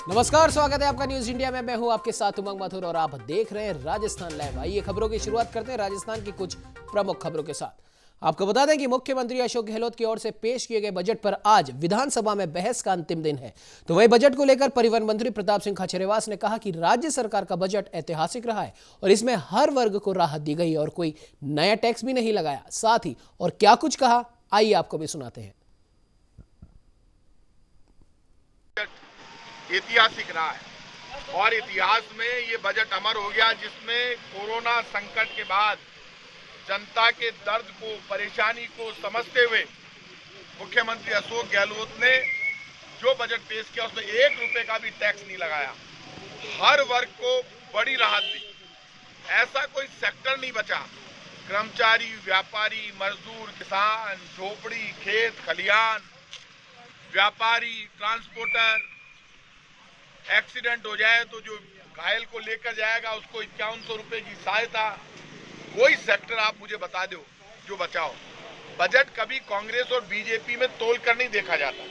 नमस्कार, स्वागत है आपका न्यूज इंडिया में। मैं हूं आपके साथ उमंग मथुर और आप देख रहे हैं राजस्थान लाइव। आइए खबरों की शुरुआत करते हैं राजस्थान की कुछ प्रमुख खबरों के साथ। आपको बता दें कि मुख्यमंत्री अशोक गहलोत की ओर से पेश किए गए बजट पर आज विधानसभा में बहस का अंतिम दिन है। तो वही बजट को लेकर परिवहन मंत्री प्रताप सिंह खाचरियावास ने कहा कि राज्य सरकार का बजट ऐतिहासिक रहा है और इसमें हर वर्ग को राहत दी गई और कोई नया टैक्स भी नहीं लगाया। साथ ही और क्या कुछ कहा, आइए आपको भी सुनाते हैं। ऐतिहासिक रहा है और इतिहास में ये बजट अमर हो गया, जिसमें कोरोना संकट के बाद जनता के दर्द को, परेशानी को समझते हुए मुख्यमंत्री अशोक गहलोत ने जो बजट पेश किया उसमें 1 रुपए का भी टैक्स नहीं लगाया। हर वर्ग को बड़ी राहत दी। ऐसा कोई सेक्टर नहीं बचा, कर्मचारी, व्यापारी, मजदूर, किसान, झोपड़ी, खेत खलिहान, व्यापारी, ट्रांसपोर्टर, एक्सीडेंट हो जाए तो जो घायल को लेकर जाएगा उसको 5100 रुपए की सहायता। कोई सेक्टर आप मुझे बता दो जो बचाओ। बजट कभी कांग्रेस और बीजेपी में तोल कर नहीं देखा जाता।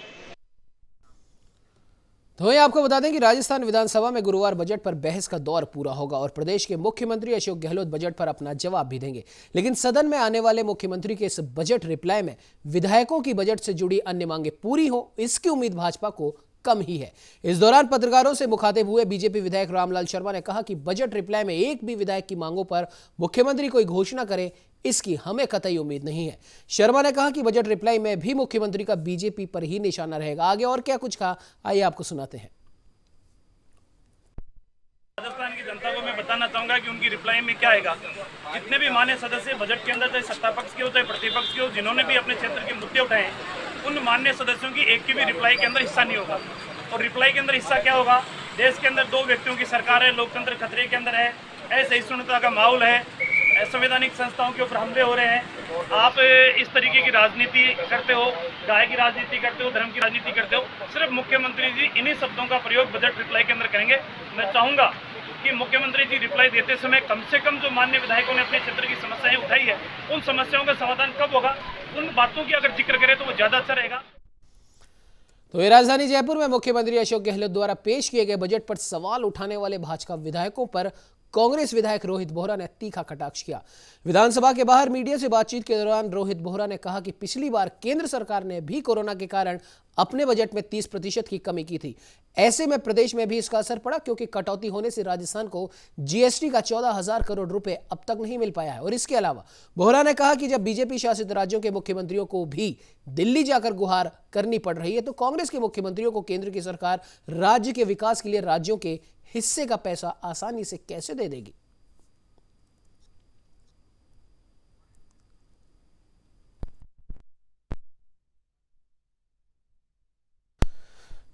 तो वहीं आपको बता दें कि राजस्थान विधानसभा में गुरुवार बजट पर बहस का दौर पूरा होगा और प्रदेश के मुख्यमंत्री अशोक गहलोत बजट पर अपना जवाब भी देंगे। लेकिन सदन में आने वाले मुख्यमंत्री के इस बजट रिप्लाई में विधायकों की बजट से जुड़ी अन्य मांगे पूरी हो, इसकी उम्मीद भाजपा को कम ही है। इस दौरान पत्रकारों से मुखातिब हुए बीजेपी विधायक रामलाल शर्मा ने कहा कि बजट रिप्लाई में एक भी विधायक की मांगों पर मुख्यमंत्री कोई घोषणा करे, इसकी हमें कतई उम्मीद नहीं है। शर्मा ने कहा कि बजट रिप्लाई में भी मुख्यमंत्री का बीजेपी पर ही निशाना रहेगा। आगे और क्या कुछ कहा, आइए आपको सुनाते हैं। राजस्थान की जनता को मैं बताना चाहूंगा कि उनकी रिप्लाई में क्या आएगा। जितने भी मान्य सदस्य बजट के अंदर, चाहे सत्ता पक्ष के हो चाहे प्रतिपक्ष के हो, जिन्होंने भी अपने क्षेत्र के मुद्दे उठाए, उन मान्य सदस्यों की एक की भी रिप्लाई के अंदर हिस्सा नहीं होगा। और रिप्लाई के अंदर हिस्सा क्या होगा? देश के अंदर 2 व्यक्तियों की सरकार है, लोकतंत्र खतरे के अंदर है, असहिष्णुता का माहौल है, संवैधानिक संस्थाओं के ऊपर हमले हो रहे हैं। आप इस तरीके की राजनीति करते हो, गाय की राजनीति करते हो, धर्म की राजनीति करते हो। सिर्फ मुख्यमंत्री जी इन्हीं शब्दों का प्रयोग बजट रिप्लाई के अंदर करेंगे। मैं चाहूंगा कि मुख्यमंत्री जी रिप्लाई देते समय कम से कम जो मान्य विधायकों ने अपने क्षेत्र की समस्याएं उठाई है, उन समस्याओं का समाधान कब होगा, उन बातों की अगर जिक्र करें तो वो ज्यादा अच्छा रहेगा। तो ये राजधानी जयपुर में मुख्यमंत्री अशोक गहलोत द्वारा पेश किए गए बजट पर सवाल उठाने वाले भाजपा विधायकों पर कांग्रेस विधायक रोहित बोहरा ने तीखा कटाक्ष किया। विधानसभा के बाहर मीडिया से बातचीत के दौरान रोहित बोहरा ने कहा कि पिछली बार केंद्र सरकार ने भी कोरोना के कारण अपने बजट में 30% की कमी की थी। ऐसे में प्रदेश में भी इसका असर पड़ा, क्योंकि कटौती होने से राजस्थान को जीएसटी का 14,000 करोड़ रुपए अब तक नहीं मिल पाया है। और इसके अलावा बोहरा ने कहा कि जब बीजेपी शासित राज्यों के मुख्यमंत्रियों को भी दिल्ली जाकर गुहार करनी पड़ रही है, तो कांग्रेस के मुख्यमंत्रियों को केंद्र की सरकार राज्य के विकास के लिए राज्यों के हिस्से का पैसा आसानी से कैसे दे देगी।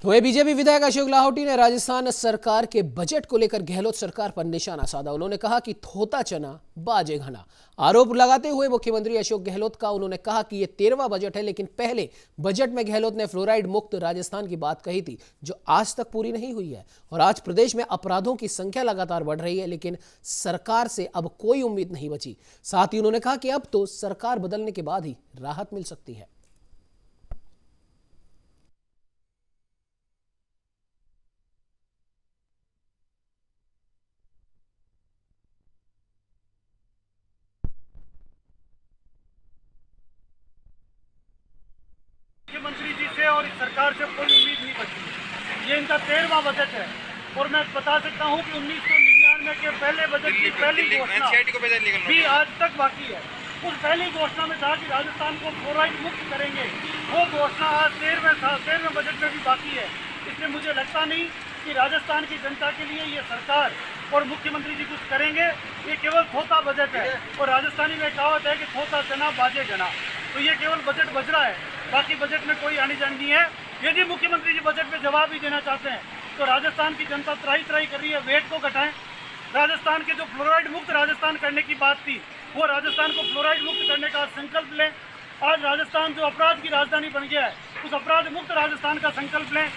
तो बीजेपी विधायक अशोक लाहौटी ने राजस्थान सरकार के बजट को लेकर गहलोत सरकार पर निशाना साधा। उन्होंने कहा कि थोता चना बाजे घना। आरोप लगाते हुए मुख्यमंत्री अशोक गहलोत का उन्होंने कहा कि यह 13वां बजट है, लेकिन पहले बजट में गहलोत ने फ्लोराइड मुक्त राजस्थान की बात कही थी, जो आज तक पूरी नहीं हुई है। और आज प्रदेश में अपराधों की संख्या लगातार बढ़ रही है, लेकिन सरकार से अब कोई उम्मीद नहीं बची। साथ ही उन्होंने कहा कि अब तो सरकार बदलने के बाद ही राहत मिल सकती है। मुख्यमंत्री जी से और इस सरकार से कोई उम्मीद नहीं बची। ये इनका 13वां बजट है और मैं बता सकता हूं कि 1999 के पहले बजट की पहली घोषणा भी आज तक बाकी है। उस पहली घोषणा में था कि राजस्थान को फ्लोराइड मुक्त करेंगे। वो घोषणा आज 13वें बजट में भी बाकी है। इसलिए मुझे लगता नहीं कि राजस्थान की जनता के लिए ये सरकार और मुख्यमंत्री जी कुछ करेंगे। ये केवल थोता बजट है और राजस्थानी में कहावत है कि थोता चना बाजे घना। तो ये केवल बजट बज रहा है, बाकी बजट में कोई आनी जानी नहीं है। यदि मुख्यमंत्री जी बजट में जवाब ही देना चाहते हैं तो राजस्थान की जनता त्राही कर रही है, वेट को घटाएं। राजस्थान के जो फ्लोराइड मुक्त राजस्थान करने की बात थी, वो राजस्थान को फ्लोराइड मुक्त करने का संकल्प लें। आज राजस्थान जो अपराध की राजधानी बन गया है, उस अपराध मुक्त राजस्थान का संकल्प लें।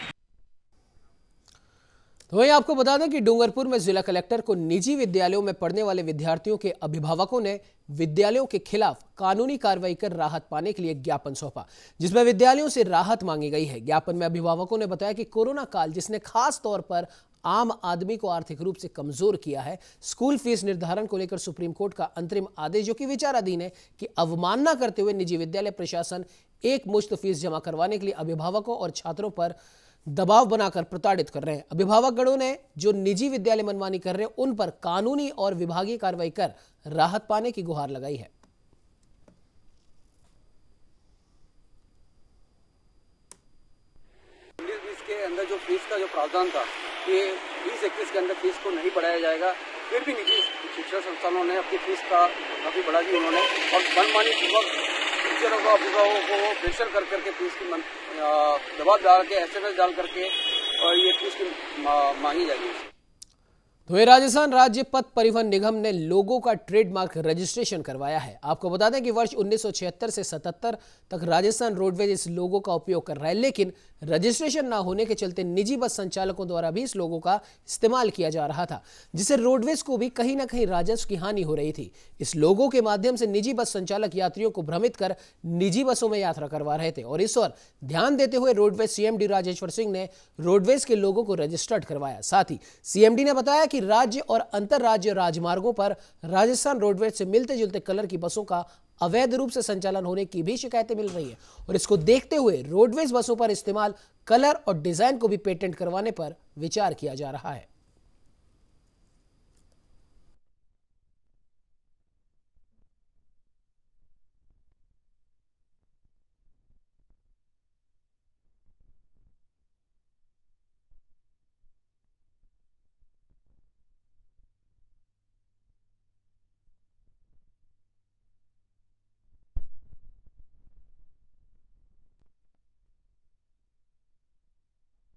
तो वहीं आपको बता दें कि डूंगरपुर में जिला कलेक्टर को निजी विद्यालयों में पढ़ने वाले विद्यार्थियों के अभिभावकों ने विद्यालयों के खिलाफ कानूनी कार्रवाई कर राहत पाने के लिए ज्ञापन सौंपा, जिसमें विद्यालयों से राहत मांगी गई है। ज्ञापन में अभिभावकों ने बताया कि कोरोना काल जिसने खास तौर पर आम आदमी को आर्थिक रूप से कमजोर किया है, स्कूल फीस निर्धारण को लेकर सुप्रीम कोर्ट का अंतरिम आदेश जो कि विचाराधीन है की अवमानना करते हुए निजी विद्यालय प्रशासन एक मुश्त फीस जमा करवाने के लिए अभिभावकों और छात्रों पर दबाव बनाकर प्रताड़ित कर रहे हैं। अभिभावकगणों ने जो निजी विद्यालय मनमानी कर रहे हैं उन पर कानूनी और विभागीय कार्रवाई कर राहत पाने की गुहार लगाई है। के अंदर जो फीस का जो प्रावधान था कि 2021 के अंदर फीस को नहीं बढ़ाया जाएगा, फिर भी निजी शिक्षा संस्थानों ने अपनी फीस का काफ़ी बढ़ा दी उन्होंने, और मनमानी पूर्वक टीचरों को अभिभावकों को प्रेशर कर करके फीस की दबाव डाल के SMS डाल करके और ये फीस की मांगी जाएगी। तो राजस्थान राज्य पथ परिवहन निगम ने लोगों का ट्रेडमार्क रजिस्ट्रेशन करवाया है। आपको बता दें कि वर्ष 1976 से 77 तक राजस्थान रोडवेज इस लोगो का उपयोग कर रहा है, लेकिन रजिस्ट्रेशन ना होने के चलते निजी बस संचालकों द्वारा भी इस लोगो का इस्तेमाल किया जा रहा था, जिससे रोडवेज को भी कहीं ना कहीं राजस्व की हानि हो रही थी। इस लोगो के माध्यम से निजी बस संचालक यात्रियों को भ्रमित कर निजी बसों में यात्रा करवा रहे थे, और इस ओर ध्यान देते हुए रोडवेज CMD राजेश्वर सिंह ने रोडवेज के लोगों को रजिस्टर्ड करवाया। साथ ही CMD ने बताया कि राज्य और अंतर राज्य राजमार्गों पर राजस्थान रोडवेज से मिलते जुलते कलर की बसों का अवैध रूप से संचालन होने की भी शिकायतें मिल रही है, और इसको देखते हुए रोडवेज बसों पर इस्तेमाल कलर और डिजाइन को भी पेटेंट करवाने पर विचार किया जा रहा है।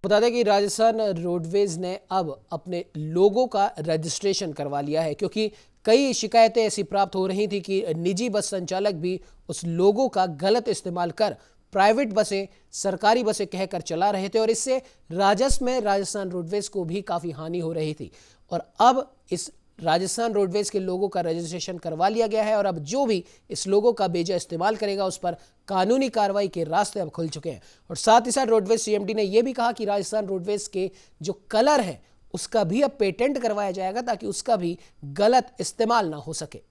बता दें कि राजस्थान रोडवेज ने अब अपने लोगों का रजिस्ट्रेशन करवा लिया है, क्योंकि कई शिकायतें ऐसी प्राप्त हो रही थी कि निजी बस संचालक भी उस लोगों का गलत इस्तेमाल कर प्राइवेट बसें सरकारी बसें कहकर चला रहे थे, और इससे राजस्व में राजस्थान रोडवेज को भी काफ़ी हानि हो रही थी। और अब इस राजस्थान रोडवेज के लोगों का रजिस्ट्रेशन करवा लिया गया है, और अब जो भी इस लोगों का बेजा इस्तेमाल करेगा उस पर कानूनी कार्रवाई के रास्ते अब खुल चुके हैं। और साथ ही साथ रोडवेज CMD ने यह भी कहा कि राजस्थान रोडवेज के जो कलर है उसका भी अब पेटेंट करवाया जाएगा, ताकि उसका भी गलत इस्तेमाल ना हो सके।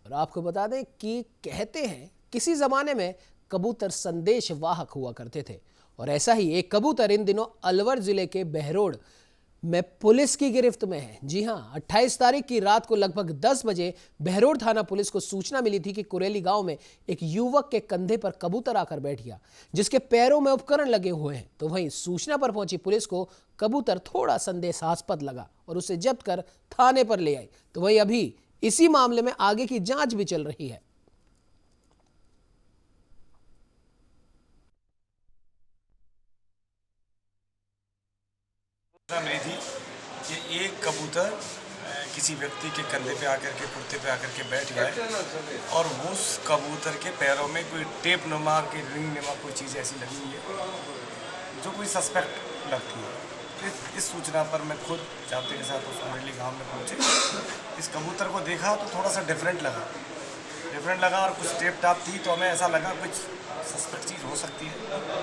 और आपको बता दें कि कहते हैं किसी जमाने में कबूतर संदेश वाहक हुआ करते थे, और ऐसा ही एक कबूतर इन दिनों अलवर जिले के बहरोड में पुलिस की गिरफ्त में है। जी हां, 28 तारीख की रात को लगभग 10 बजे बहरोड थाना पुलिस को सूचना मिली थी कि कुरेली गांव में एक युवक के कंधे पर कबूतर आकर बैठ गया, जिसके पैरों में उपकरण लगे हुए हैं। तो वहीं सूचना पर पहुंची पुलिस को कबूतर थोड़ा संदेहास्पद लगा और उसे जब्त कर थाने पर ले आई। तो वहीं अभी इसी मामले में आगे की जांच भी चल रही है। मिली थी कि एक कबूतर किसी व्यक्ति के कंधे पे आकर के कुर्ते पे आकर के बैठ गया है, और उस कबूतर के पैरों में कोई टेप नुमा की रिंग नुमा कोई चीज़ ऐसी लगी हुई है जो कोई सस्पेक्ट लगती है। इस सूचना पर मैं खुद जाते के साथ उस कुरेली गाँव में पहुँचे। इस कबूतर को देखा तो थोड़ा सा डिफरेंट लगा और कुछ टेप टाप थी, तो हमें ऐसा लगा कुछ सस्पेक्ट चीज़ हो सकती है।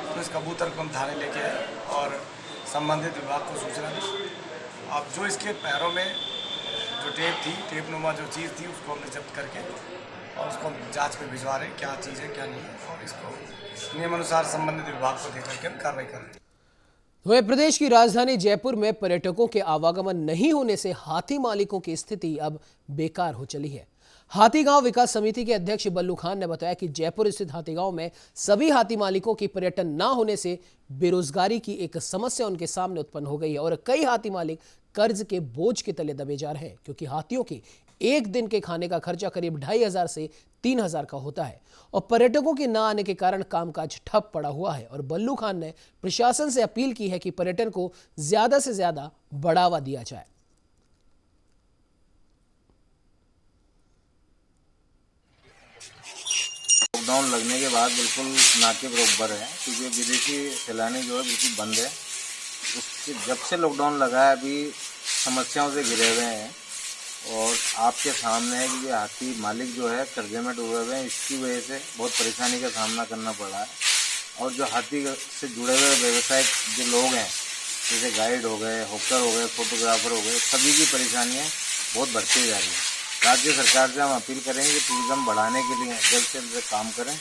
तो इस कबूतर को हम थाने लेके आए और संबंधित विभाग को सूचना दी। अब जो इसके पैरों में जो टेप नुमा जो चीज़ थी उसको हमने जब्त करके और उसको जांच में भिजवा रहे, क्या चीज़ है क्या नहीं है, और इसको नियमानुसार संबंधित विभाग को देकर के हम कार्रवाई कर रहे हैं। वहीं प्रदेश की राजधानी जयपुर में पर्यटकों के आवागमन नहीं होने से हाथी मालिकों की स्थिति अब बेकार हो चली है। हाथी गांव विकास समिति के अध्यक्ष बल्लू खान ने बताया कि जयपुर स्थित हाथी गांव में सभी हाथी मालिकों की पर्यटन न होने से बेरोजगारी की एक समस्या उनके सामने उत्पन्न हो गई है, और कई हाथी मालिक कर्ज के बोझ के तले दबे जा रहे हैं, क्योंकि हाथियों के एक दिन के खाने का खर्चा करीब 2500 से 3000 का होता है और पर्यटकों के न आने के कारण कामकाज ठप पड़ा हुआ है। और बल्लू खान ने प्रशासन से अपील की है कि पर्यटन को ज्यादा से ज्यादा बढ़ावा दिया जाए। लॉकडाउन लगने के बाद बिल्कुल नाके बराबर है, क्योंकि विदेशी सैलानी जो है बिल्कुल बंद है। उसके जब से लॉकडाउन लगा है अभी समस्याओं से घिरे हुए हैं और आपके सामने है कि हाथी मालिक जो है कर्जे में डूबे हुए हैं। इसकी वजह से बहुत परेशानी का सामना करना पड़ रहा है और जो हाथी से जुड़े हुए व्यवसायिक जो लोग हैं, जैसे गाइड हो गए, हॉकर हो गए, फोटोग्राफर हो गए, सभी की परेशानियाँ बहुत बढ़ती जा रही हैं। राज्य सरकार से हम अपील करेंगे कि टूरिज्म बढ़ाने के लिए जल्द से जल्द काम करें।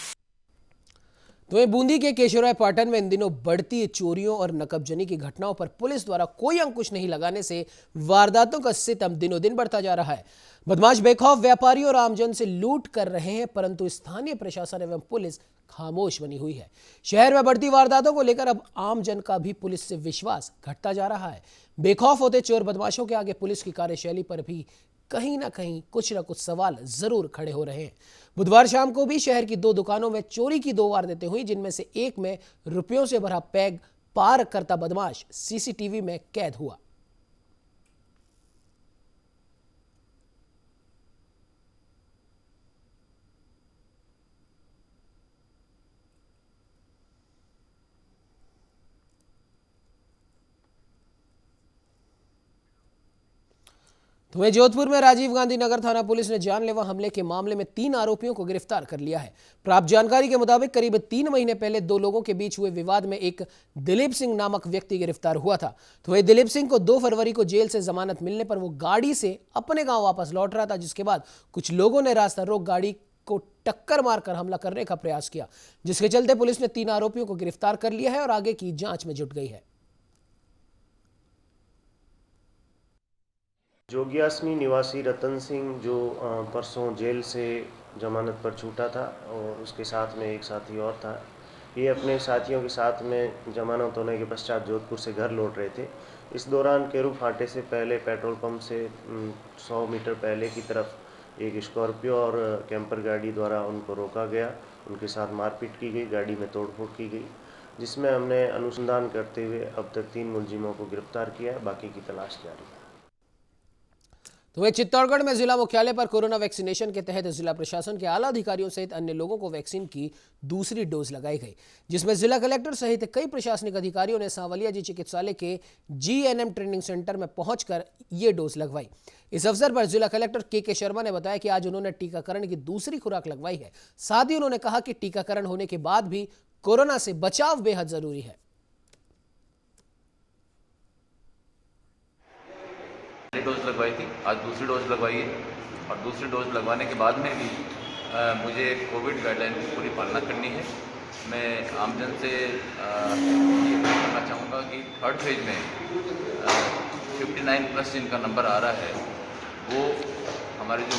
तो वहीं बूंदी के केशवराय पाटन में इन दिनों बढ़ती चोरियों और नकबजनी की घटनाओं पर पुलिस द्वारा कोई अंकुश नहीं लगाने से वारदातों का सितम दिनों दिन बढ़ता जा रहा है। बदमाश बेखौफ व्यापारियों और आमजन से लूट कर रहे हैं, परंतु स्थानीय प्रशासन एवं पुलिस खामोश बनी हुई है। शहर में बढ़ती वारदातों को लेकर अब आमजन का भी पुलिस से विश्वास घटता जा रहा है। बेखौफ होते चोर बदमाशों के आगे पुलिस की कार्यशैली पर भी कहीं ना कुछ सवाल जरूर खड़े हो रहे हैं। बुधवार शाम को भी शहर की 2 दुकानों में चोरी की 2 वारदातें हुई, जिनमें से एक में रुपयों से भरा बैग पार करता बदमाश सीसीटीवी में कैद हुआ। तो वहीं जोधपुर में राजीव गांधी नगर थाना पुलिस ने जानलेवा हमले के मामले में 3 आरोपियों को गिरफ्तार कर लिया है। प्राप्त जानकारी के मुताबिक करीब 3 महीने पहले 2 लोगों के बीच हुए विवाद में एक दिलीप सिंह नामक व्यक्ति गिरफ्तार हुआ था। तो वहीं दिलीप सिंह को 2 फरवरी को जेल से जमानत मिलने पर वो गाड़ी से अपने गांव वापस लौट रहा था, जिसके बाद कुछ लोगों ने रास्ता रोक गाड़ी को टक्कर मारकर हमला करने का प्रयास किया, जिसके चलते पुलिस ने 3 आरोपियों को गिरफ्तार कर लिया है और आगे की जांच में जुट गई है। जोगियासमी निवासी रतन सिंह जो परसों जेल से जमानत पर छूटा था और उसके साथ में एक साथी और था, ये अपने साथियों के साथ में जमानत होने के पश्चात जोधपुर से घर लौट रहे थे। इस दौरान केरू फाटे से पहले पेट्रोल पंप से 100 मीटर पहले की तरफ एक स्कॉर्पियो और कैंपर गाड़ी द्वारा उनको रोका गया, उनके साथ मारपीट की गई, गाड़ी में तोड़फोड़ की गई, जिसमें हमने अनुसंधान करते हुए अब तक 3 मुलजिमों को गिरफ्तार किया है। बाकी की तलाश जारी है। तो वहीं चित्तौड़गढ़ में जिला मुख्यालय पर कोरोना वैक्सीनेशन के तहत जिला प्रशासन के आला अधिकारियों सहित अन्य लोगों को वैक्सीन की दूसरी डोज लगाई गई, जिसमें जिला कलेक्टर सहित कई प्रशासनिक अधिकारियों ने सांवलिया जी चिकित्सालय के GNM ट्रेनिंग सेंटर में पहुंचकर ये डोज लगवाई। इस अवसर पर जिला कलेक्टर के शर्मा ने बताया कि आज उन्होंने टीकाकरण की दूसरी खुराक लगवाई है। साथ ही उन्होंने कहा कि टीकाकरण होने के बाद भी कोरोना से बचाव बेहद जरूरी है। डोज लगवाई थी, आज दूसरी डोज लगवाई है और दूसरी डोज लगवाने के बाद में भी मुझे कोविड गाइडलाइन की पूरी पालना करनी है। मैं आमजन से ये कहना चाहूँगा कि 3rd फेज में 59+ जिनका नंबर आ रहा है वो हमारे जो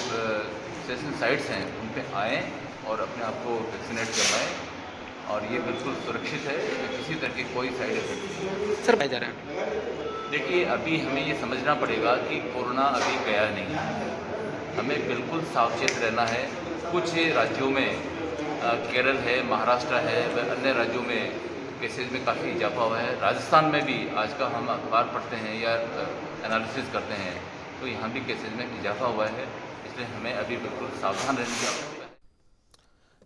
सेशन साइट्स हैं उन पे आएँ और अपने आप को वैक्सीनेट करवाएँ और ये बिल्कुल सुरक्षित है, किसी तरह की कोई साइड इफेक्ट सर पाए जा रहे हैं। देखिए, अभी हमें ये समझना पड़ेगा कि कोरोना अभी गया नहीं है, हमें बिल्कुल सावचेत रहना है। कुछ राज्यों में केरल है, महाराष्ट्र है व अन्य राज्यों में केसेज में काफ़ी इजाफा हुआ है। राजस्थान में भी आज का हम अखबार पढ़ते हैं या एनालिसिस करते हैं तो यहाँ भी केसेज में इजाफा हुआ है, इसलिए हमें अभी बिल्कुल सावधान रहने की आवश्यकता है।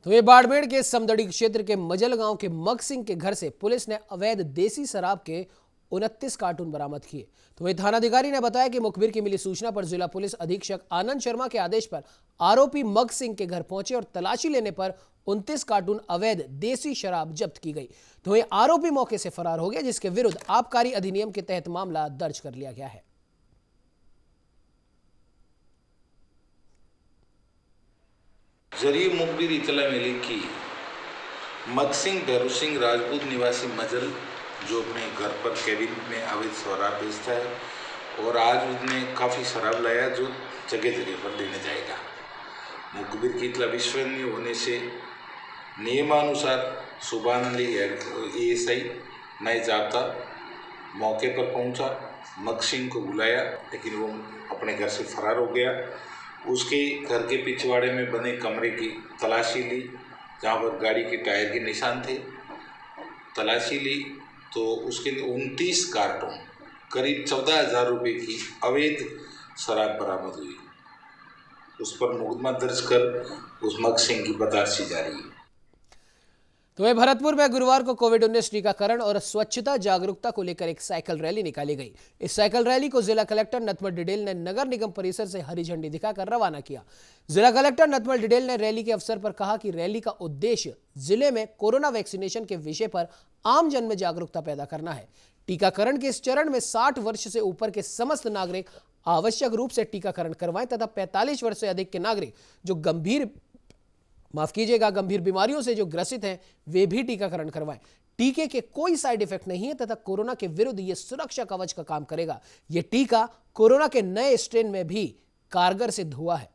तो ये बाड़मेर के समदड़ी क्षेत्र के मजल गांव के मग सिंह के घर से पुलिस ने अवैध देसी शराब के 29 कार्टून बरामद किए। तो वही थानाधिकारी ने बताया कि मुखबिर की मिली सूचना पर जिला पुलिस अधीक्षक आनंद शर्मा के आदेश पर आरोपी मग सिंह के घर पहुंचे और तलाशी लेने पर 29 कार्टून अवैध देसी शराब जब्त की गई। तो वही आरोपी मौके से फरार हो गया, जिसके विरुद्ध आबकारी अधिनियम के तहत मामला दर्ज कर लिया गया है। जरिए मुखबिर इतला मिली कि मग सिंह भैरू सिंह राजपूत निवासी मजल जो अपने घर पर केबिन में अवैध शराब बेचता है और आज उसने काफ़ी शराब लाया जो जगह जगह पर देने जाएगा। मुखबिर की इतला विश्वसनीय होने से नियमानुसार सुभान अली ASI नए जाब्ता मौके पर पहुंचा, मग सिंह को बुलाया लेकिन वो अपने घर से फरार हो गया उसके घर के पिछवाड़े में बने कमरे की तलाशी ली, जहाँ पर गाड़ी के टायर के निशान थे। तलाशी ली तो उसके 29 कार्टून करीब 14,000 रुपये की अवैध शराब बरामद हुई। उस पर मुकदमा दर्ज कर उस मकसिंह की बताशी जारी है। तो वहीं भरतपुर में गुरुवार को कोविड-19 टीकाकरण और स्वच्छता जागरूकता को लेकर एक साइकिल रैली निकाली गई। इस साइकिल रैली को जिला कलेक्टर नथमल डिडेल ने नगर निगम परिसर से हरी झंडी दिखाकर रवाना किया। जिला कलेक्टर नथमल डिडेल ने रैली के अवसर पर कहा कि रैली का उद्देश्य जिले में कोरोना वैक्सीनेशन के विषय पर आम जन में जागरूकता पैदा करना है। टीकाकरण के इस चरण में 60 वर्ष से ऊपर के समस्त नागरिक आवश्यक रूप से टीकाकरण करवाएं तथा 45 वर्ष से अधिक के नागरिक जो गंभीर बीमारियों से जो ग्रसित हैं वे भी टीकाकरण करवाएं। टीके के कोई साइड इफेक्ट नहीं है तथा कोरोना के विरुद्ध ये सुरक्षा कवच का काम करेगा। ये टीका कोरोना के नए स्ट्रेन में भी कारगर सिद्ध हुआ है।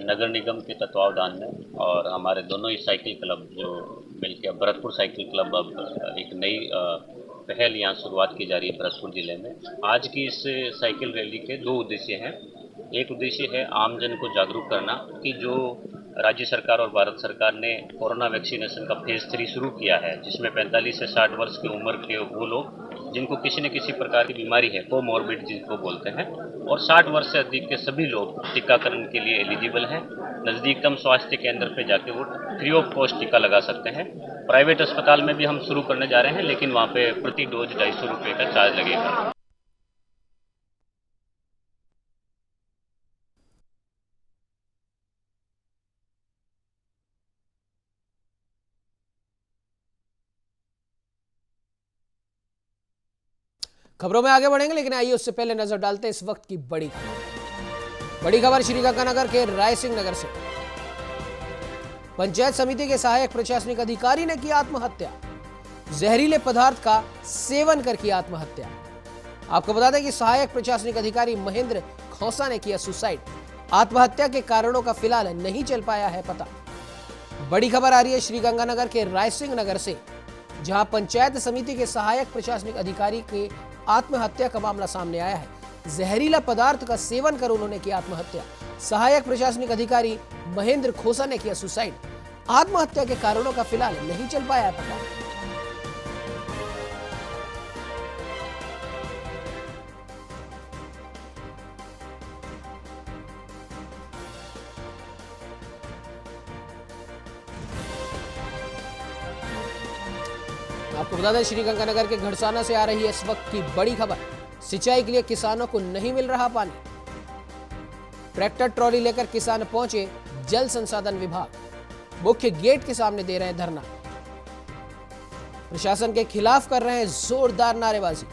नगर निगम के तत्वावधान में और हमारे दोनों ही साइकिल क्लब जो मिलकर भरतपुर साइकिल क्लब अब एक नई पहल यहाँ शुरुआत की जा रही है भरतपुर जिले में। आज की इस साइकिल रैली के 2 उद्देश्य हैं। एक उद्देश्य है आम जन को जागरूक करना कि जो राज्य सरकार और भारत सरकार ने कोरोना वैक्सीनेशन का फेज 3 शुरू किया है, जिसमें 45 से 60 वर्ष की उम्र के वो लोग जिनको किसी न किसी प्रकार की बीमारी है, कोमॉर्बिड जिनको बोलते हैं, और 60 वर्ष से अधिक के सभी लोग टीकाकरण के लिए एलिजिबल हैं। नज़दीकतम स्वास्थ्य केंद्र पे जाके वो फ्री ऑफ कॉस्ट टीका लगा सकते हैं। प्राइवेट अस्पताल में भी हम शुरू करने जा रहे हैं, लेकिन वहाँ पे प्रति डोज 250 रुपये का चार्ज लगेगा। खबरों में आगे बढ़ेंगे, लेकिन आइए उससे पहले नजर डालते हैं इस वक्त की बड़ी खबर श्रीगंगानगर के रायसिंह नगर से। पंचायत समिति के सहायक प्रशासनिक अधिकारी ने की आत्महत्या। जहरीले पदार्थ का सेवन कर की आत्महत्या। आपको बता दें कि सहायक प्रशासनिक अधिकारी महेंद्र खोसा ने किया सुसाइड। आत्महत्या के कारणों का फिलहाल नहीं चल पाया है पता। बड़ी खबर आ रही है श्रीगंगानगर के रायसिंह नगर से, जहां पंचायत समिति के सहायक प्रशासनिक अधिकारी के आत्महत्या का मामला सामने आया है। जहरीला पदार्थ का सेवन कर उन्होंने की आत्महत्या। सहायक प्रशासनिक अधिकारी महेंद्र खोसा ने किया सुसाइड। आत्महत्या के कारणों का फिलहाल नहीं चल पाया है पता। आपको बता दें श्रीगंगानगर के घड़साना से आ रही है इस वक्त की बड़ी खबर। सिंचाई के लिए किसानों को नहीं मिल रहा पानी। ट्रैक्टर ट्रॉली लेकर किसान पहुंचे जल संसाधन विभाग। मुख्य गेट के सामने दे रहे हैं धरना। प्रशासन के खिलाफ कर रहे हैं जोरदार नारेबाजी।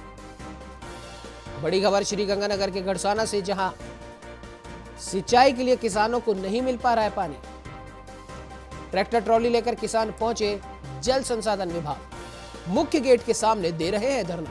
बड़ी खबर श्रीगंगानगर के घड़साना से, जहां सिंचाई के लिए किसानों को नहीं मिल पा रहा है पानी। ट्रैक्टर ट्रॉली लेकर किसान पहुंचे जल संसाधन विभाग। मुख्य गेट के सामने दे रहे हैं धरना।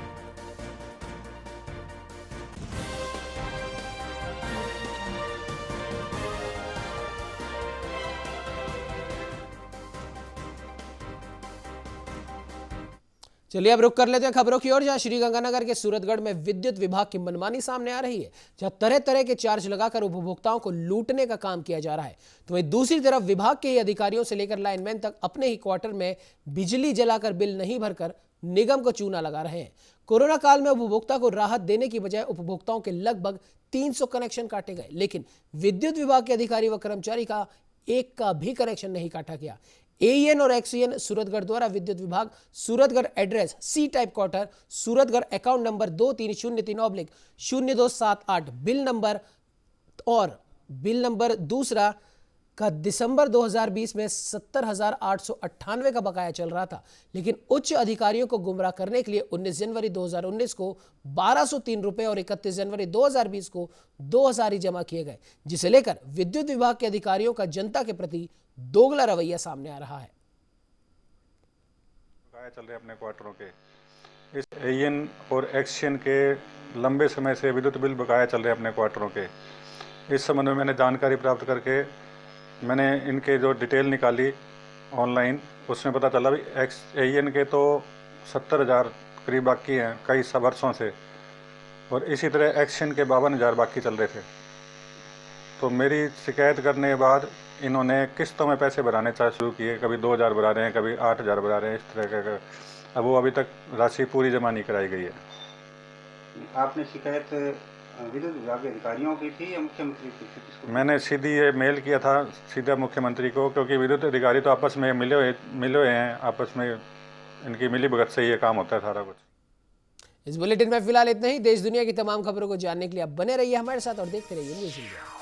चलिए अब रुक कर लेते हैं खबरों की ओर, जहां श्रीगंगानगर के सूरतगढ़ में विद्युत विभाग की मनमानी सामने आ रही है, जहां तरह तरह के चार्ज लगाकर उपभोक्ताओं को लूटने का काम किया जा रहा है। तो वहीं दूसरी तरफ विभाग के ही अधिकारियों से लेकर लाइनमैन तक अपने ही क्वार्टर में बिजली जलाकर बिल नहीं भरकर निगम को चूना लगा रहे हैं। कोरोना काल में उपभोक्ता को राहत देने की बजाय उपभोक्ताओं के लगभग 300 कनेक्शन काटे गए, लेकिन विद्युत विभाग के अधिकारी व कर्मचारी का एक का भी कनेक्शन नहीं काटा गया। एईएन और एक्सईएन सूरतगढ़ द्वारा विद्युत विभाग Suratgarh address C type quarter Suratgarh account number 2303/0278 bill number दूसरा का दिसंबर 2020 में 70,898 का बकाया चल रहा था, लेकिन उच्च अधिकारियों को गुमराह करने के लिए 19 जनवरी 2019 को 1,203 रुपए और 31 जनवरी 2020 को 2,000 ही जमा किए गए, जिसे लेकर विद्युत विभाग के अधिकारियों का जनता के प्रति दोगला रवैया सामने आ रहा है। बकाया चल रहे अपने क्वार्टरों के, इस एईएन और एक्सईएन के लंबे समय से विद्युत बिल बकाया चल रहे अपने क्वार्टरों के। इस संबंध में मैंने जानकारी प्राप्त करके मैंने इनके जो डिटेल निकाली ऑनलाइन, उसमें पता चला भी एईएन के तो 70,000 करीब बाकी हैं कई वर्षों से, और इसी तरह एक्शन के 52,000 बाकी चल रहे थे। तो मेरी शिकायत करने के बाद इन्होंने किस्तों में पैसे भराने शुरू किए, कभी 2,000 भरा रहे हैं, कभी 8,000 भरा रहे हैं, इस तरह का। अब वो अभी तक राशि पूरी जमा नहीं कराई गई है। आपने शिकायत विद्युत विभाग के अधिकारियों की थी या मुख्यमंत्री की थी? मैंने सीधी ये मेल किया था सीधा मुख्यमंत्री को, क्योंकि विद्युत अधिकारी तो आपस में मिले हुए हैं, आपस में इनकी मिलीभगत से ये काम होता है सारा कुछ। इस बुलेटिन में फिलहाल इतना ही। देश दुनिया की तमाम खबरों को जानने के लिए आप बने रहिए हमारे साथ और देखते रहिए न्यूज़ इंडिया।